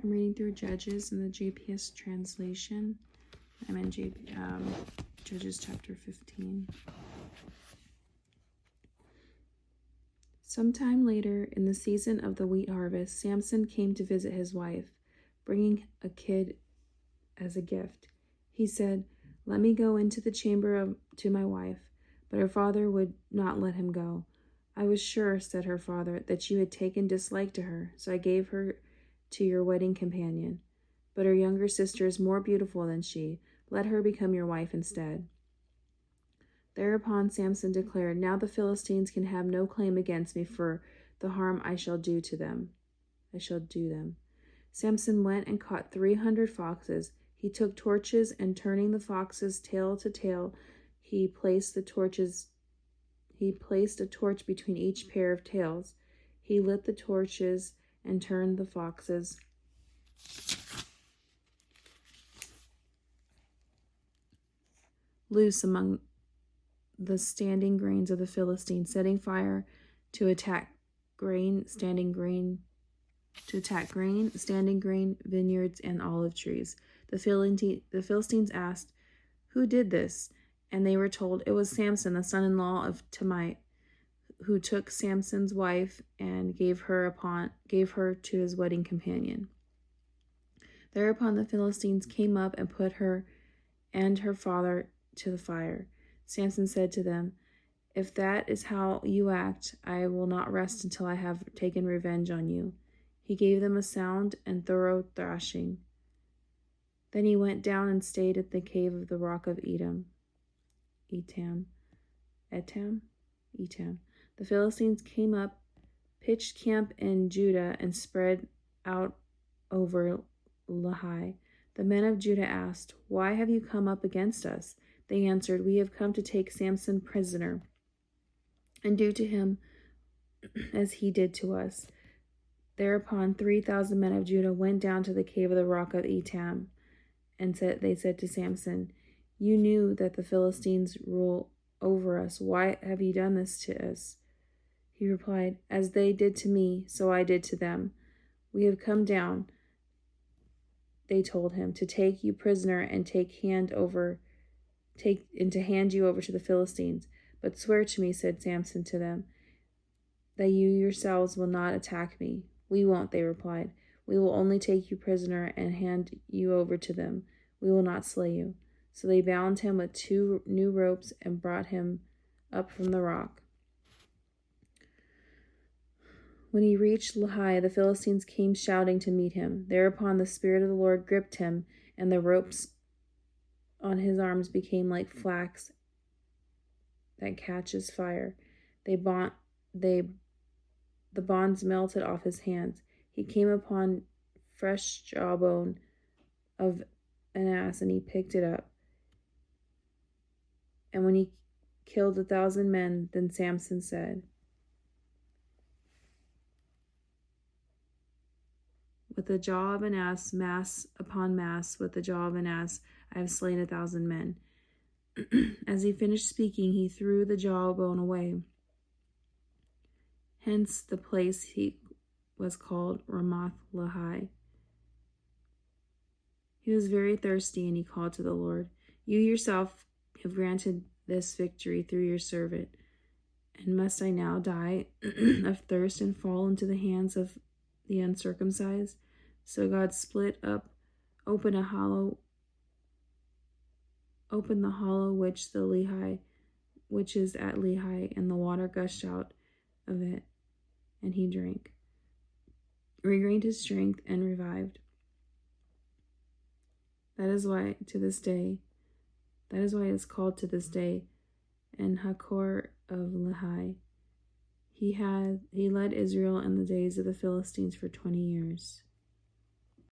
I'm reading through Judges in the JPS translation. I'm in Judges chapter 15. Sometime later, in the season of the wheat harvest, Samson came to visit his wife, bringing a kid as a gift. He said, "Let me go into the chamber to my wife." But her father would not let him go. "I was sure," said her father, "that you had taken dislike to her, so I gave her to your wedding companion. But her younger sister is more beautiful than she. Let her become your wife instead." Thereupon Samson declared, "Now the Philistines can have no claim against me for the harm I shall do them. Samson went and caught 300 foxes. He took torches, and turning the foxes tail to tail, he placed a torch between each pair of tails. He lit the torches and turned the foxes loose among the standing grains of the Philistines, setting fire to attack standing grain, vineyards, and olive trees. The Philistines asked, "Who did this?" And they were told, "It was Samson, the son-in-law of Timnite, who took Samson's wife and gave her to his wedding companion." Thereupon the Philistines came up and put her and her father to the fire. Samson said to them, "If that is how you act, I will not rest until I have taken revenge on you." He gave them a sound and thorough thrashing. Then he went down and stayed at the cave of the rock of Etam. The Philistines came up, pitched camp in Judah, and spread out over Lehi. The men of Judah asked, "Why have you come up against us?" They answered, "We have come to take Samson prisoner and do to him as he did to us." Thereupon 3,000 men of Judah went down to the cave of the rock of Etam, and they said to Samson, "You knew that the Philistines rule over us. Why have you done this to us?" He replied, "As they did to me, so I did to them. We have come down," they told him, "to take you prisoner and to hand you over to the Philistines. But swear to me," said Samson to them, "that you yourselves will not attack me." "We won't," they replied. "We will only take you prisoner and hand you over to them. We will not slay you." So they bound him with 2 new ropes and brought him up from the rock. When he reached Lehi, the Philistines came shouting to meet him. Thereupon the Spirit of the Lord gripped him, and the ropes on his arms became like flax that catches fire. The bonds melted off his hands. He came upon fresh jawbone of an ass, and he picked it up. And when he killed 1,000 men, then Samson said, "With the jaw of an ass, mass upon mass, with the jaw of an ass, I have slain 1,000 men." As he finished speaking, he threw the jawbone away. Hence the place he was called Ramoth Lehi. He was very thirsty, and he called to the Lord, "You yourself have granted this victory through your servant, and must I now die of thirst and fall into the hands of the uncircumcised?" So God split open the hollow which is at Lehi, and the water gushed out of it, and he drank, regained his strength, and revived. That is why it is called to this day En Hakor of Lehi. He led Israel in the days of the Philistines for 20 years.